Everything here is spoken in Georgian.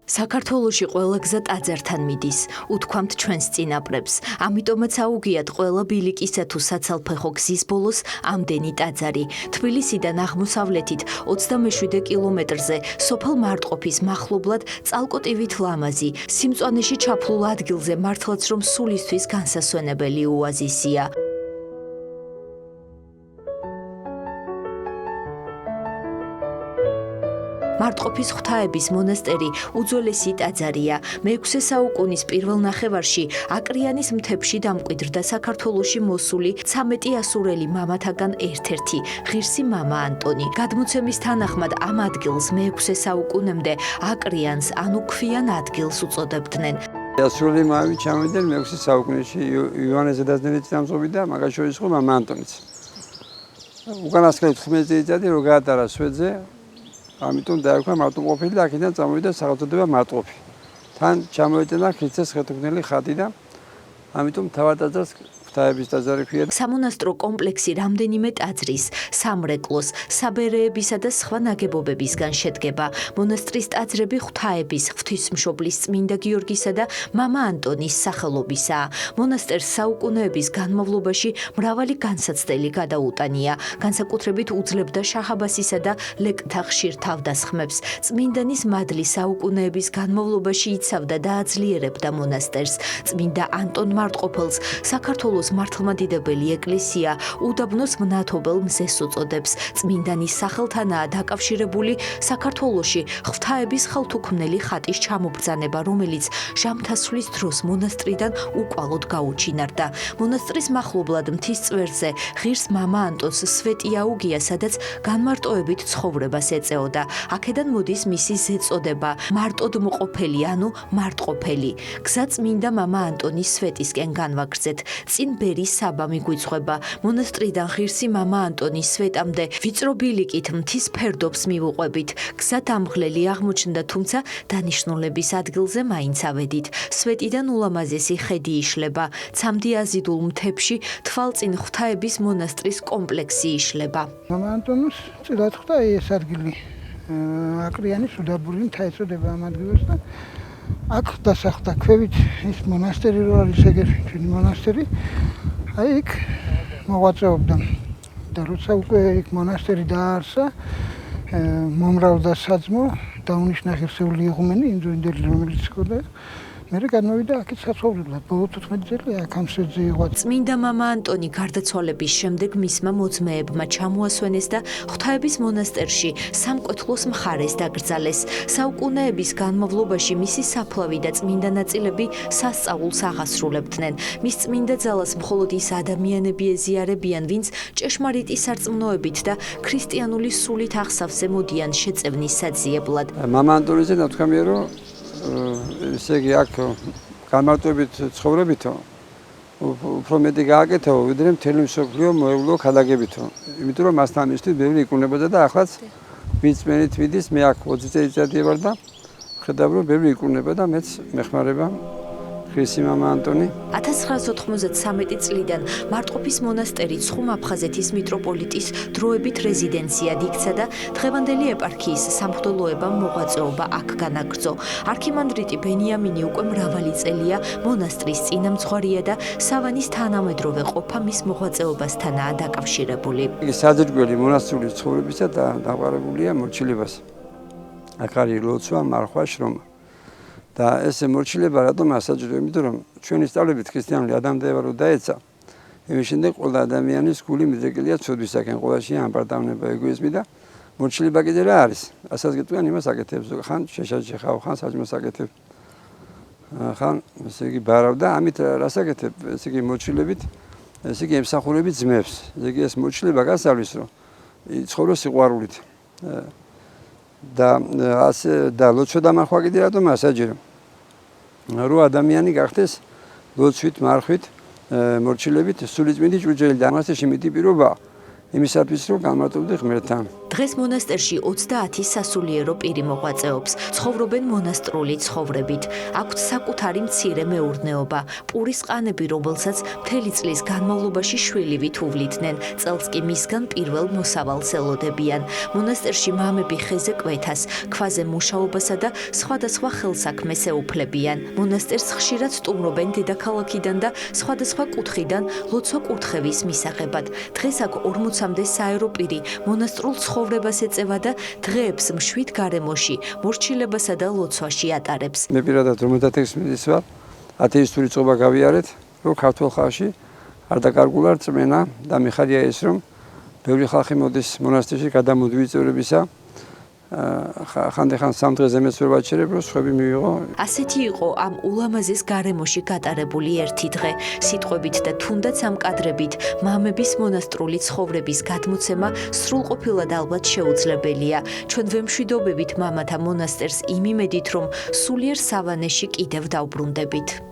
საქართველოში ყველა გზა ტაძართან მიდის, უთქვამთ ჩვენს წინაპრებს. ამიტომაც აუგიათ ყველა ბილიკისა თუ საცალფეხო გზის ბოლოს ამდენი ტაძარი. თბილისიდან აღმოსავლეთით 27 კილომეტრზე სოფელ მარტყოფის მახლობლად წალკოტივით ლამაზი, სიმწვანეში ჩაფლულ ადგილზე მართლაც რომ სულისთვის განსასვენებელი ოაზისია. მარტყოფის ღვთაების მონასტერი უძველესი ტაძარია. მე-6 საუკუნის პირველ ნახევარში აკრიანის მთებში დამკვიდრდა საქართველოში მოსული 13 ასურელი მამათაგან ერთ-ერთი ღირსი მამა ანტონი. გადმოცემის თანახმად ამ ადგილს მე-6 საუკუნემდე აკრიანს ანუ ქვიან ადგილს უწოდებდნენ. ასურელი მამები ჩამოვიდნენ მე-6 საუკუნეში იოანე ზედაზნელი წინამძღვრი და მაგას შორის იყო მამა ანტონიც. უკანასკნელი 15 წელიწადი რო გაატარა სვეტზე ამიტომ დაერქვა მარტყოფილი და აქედან წამოვიდა სახელწოდება მარტყოფი. თან ჩამოეწენა ქრისტეს ხელთუქმნელი ხატი და ამიტომ თავად ტაძარს ღვთაების ტაძარი ქვია. სამონასტრო კომპლექსი რამდენიმე ტაძრის, სამრეკლოს, საბერეებისა და სხვა ნაგებობებისგან შედგება. მონასტრის ტაძრები ღვთაების, ღვთისმშობლის წმინდა გიორგისა და მამა ანტონის სახელობისაა. მონასტერს საუკუნეების განმავლობაში მრავალი განსაცდელი გადაუტანია. განსაკუთრებით უძლებდა შაჰ-აბასისა და ლეკთა ხშირ თავდასხმებს. წმინდანის მადლი საუკუნეების განმავლობაში იცავდა და აძლიერებდა მონასტერს. წმინდა ანტონ მარტყოფელს საქართველოს მართლმადიდებელი ეკლესია უდაბნოს მნათობელ მზეს უწოდებს. წმინდანის სახელთანაა დაკავშირებული საქართველოში ღვთაების ხელთუქმნელი ხატის ჩამობრძანება, რომელიც ჟამთასვლის დროს მონასტრიდან უკვალოდ გაუჩინარდა. მონასტრის მახლობლად მთის წვერზე ღირს მამა ანტონს სვეტი აუგია, სადაც განმარტოებით ცხოვრებას ეწეოდა. აქედან მოდის მისი ზეწოდება მარტოდ მყოფელი ანუ მარტყოფელი. გზა წმინდა მამა ანტონის სვეტისკენ განვაგრძეთ. წინ ბერის საბა მიგვიწვება. მონასტრიდან ღირსი მამა ანტონის სვეტამდე ვიწრო ბილიკით მთის ფერდობს მივუყვებით. გზა დამღლელი აღმოჩნდა, თუმცა დანიშნულების ადგილზე მაინც ავედით. სვეტიდან ულამაზესი ხედი იშლება. ცამდიაზიდულ მთებში თვალწინ ღვთაების მონასტრის კომპლექსი იშლება. მამა ანტონს წილად ხვდა ეს ადგილი. აკრიანის უდაბური მთა ეწოდება ამ ადგილას და აქ დასახლდა ქვევით ის მონასტერი რო არის ეგეთი ჩვენი მონასტერი. აი იქ მოღვაწეობდა და როცა უკვე იქ მონასტერი დაარსა, მომრავლდა საძმო, დაუნიშნა ღირსეული იღუმენი ინდოინდელი რომელიც ჰქონდა. მერე გადმოვიდა აქეთ საცხოვრებლად. ბოლო 14 წელი აქ ამ სვეტზე იყო. წმინდა მამა ანტონი გარდაცვალების შემდეგ მისმა მოძმეებმა ჩამოასვენეს და ღვთაების მონასტერში სამკვეთლოს მხარეს დაკრძალეს. საუკუნეების განმავლობაში მისი საფლავი და წმინდა ნაწილები სასწაულს აღასრულებდნენ. მის წმინდა ძალას მხოლოდ ის ადამიანები ეზიარებიან, ვინც ჭეშმარიტი სარწმუნოებით და ქრისტიანული სულით აღსავსე მოდიან შეწევნის საძიებლად. მამა ანტონიზე ნათქვამია რომ ესე იგი აქ განმარტოებით ცხოვრებითო უფრო მეტი გააკეთო, ვიდრე მთელი მსოფლიო მოევლო ქალაქებითო. იმიტომ რომ მასთან მისთვის ბევრი იკუნებოდა და ახლაც ვინც მენით მიდის, მე აქ 20 წელიწადი ვარ და ხედავ რომ ბევრი იკუნება და მეც მეხმარება ღირსი მამა ანტონი. 1993 წლიდან მარტყოფის მონასტერი ცხუმ-აფხაზეთის მიტროპოლიტის დროებით რეზიდენციად იქცა და დღევანდელი ეპარქიის სამღვდელოებამ მოღვაწეობა აქ განაგრძო. არქიმანდრიტი ბენიამინი უკვე მრავალი წელია მონასტრის წინამძღვარია და სავანის თანამედროვე ყოფა მის მოღვაწეობასთანაა დაკავშირებული. იგი საძირკველი მონასტრული ცხოვრებისა და დაყარებულია მორჩილებას. აქ არის ლოცვა, მარხვა, შრომა. და ეს მორჩილება რატომ ასაჭიროა? იმიტომ რომ ჩვენი სწავლებით ქრისტიანული ადამიანდება რო დაეცა, იმის შემდეგ ყველა ადამიანის გული მიდრეკილია ცოდვისაკენ, ყველაში ამპარტავნება, ეგოიზმი და მორჩილება კიდე რა არის? ასაზრდოთგან იმას აკეთებს, ხან შეშაჯი ხავ, ხან საჭმელს აკეთებ, ხან ესე იგი ბარავ და ამით რას აკეთებ? ესე იგი მორჩილებით, ესე იგი ემსახურებით ძმებს. ესე იგი ეს მორჩილება გასავლის რომ ცხოვროს სიყვარულით. და ლოცვა და მარხვა კიდე რატომ ასაჯირო? რო ადამიანი გახდეს ლოცვით, მარხვით, მორჩილებით სულიწმინდი ჭურჭელი და მასში მეტი პირობა იმისათვის რომ განმარტოვდე ღმერთთან. დღეს მონასტერში 30 სასულიერო პირი მოღვაწეობს, ცხოვრობენ მონასტრული ცხოვრებით. აქვთ საკუთარი მცირე მეურნეობა, პურის ყანები, რომელსაც მთელი წლის განმავლობაში შვილივით უვლიდნენ, წელს კი მისგან პირველ მოსავალს ელოდებიან. მონასტერში მამები ხეზე კვეთას, ქვაზე მუშაობასა და სხვადასხვა ხელსაქმეს ეუფლებიან. მონასტერს ხშირად სტუმრობენ დედაქალაქიდან და სხვადასხვა კუთხიდან ლოცვა კურთხევის მისაღებად. დღეს აქ 40-მდე საერო პირი მონასტრულ ცხოვრებას ეწევა და დღეებს მშვიდ გარემოში, მორჩილებასა და ლოცვაში ატარებს. მე პირადად 56 წლის ვარ, ათეისტური წყობა გავიარეთ, რომ ქართულ ხალხში არ დაკარგულა რწმენა და მიხარია ის, რომ ბევრი ხალხი მოდის მონასტერში გადამოდი ვიწევრებისა. ხანდახან სამ დღეზე მეც ვერ ვაჩერებ, რომ სხვები მივიღო. ასეთი იყო ამ ულამაზეს გარემოში გატარებული ერთი დღე. სიტყვებით და თუნდაც ამ კადრებით მამების მონასტრული ცხოვრების გადმოცემა სრულყოფილად ალბათ შეუძლებელია. ჩვენ ვემშვიდობებით მამათა მონასტერს იმ იმედით, რომ სულიერ სავანეში კიდევ დავბრუნდებით.